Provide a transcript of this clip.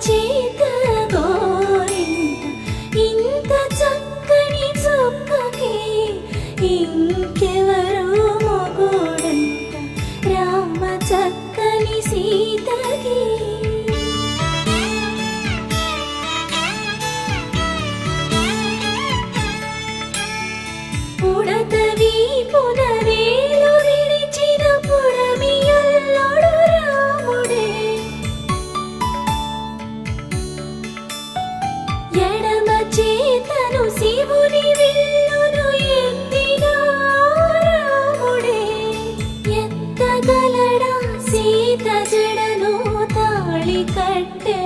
చేత గోరింట ఇంత చక్కని చుక్కకి ఇంకెవరు మొగుడంట రామ చక్కని సీతకి. పుడతవి పునరేలు విడిచిన పుడమియల్లుడు రాముడే ఎడమ చేతను శివుని విల్లును ఎత్తిన రాముడే ఎత్తగలడా సీత జడను తాళి కట్టె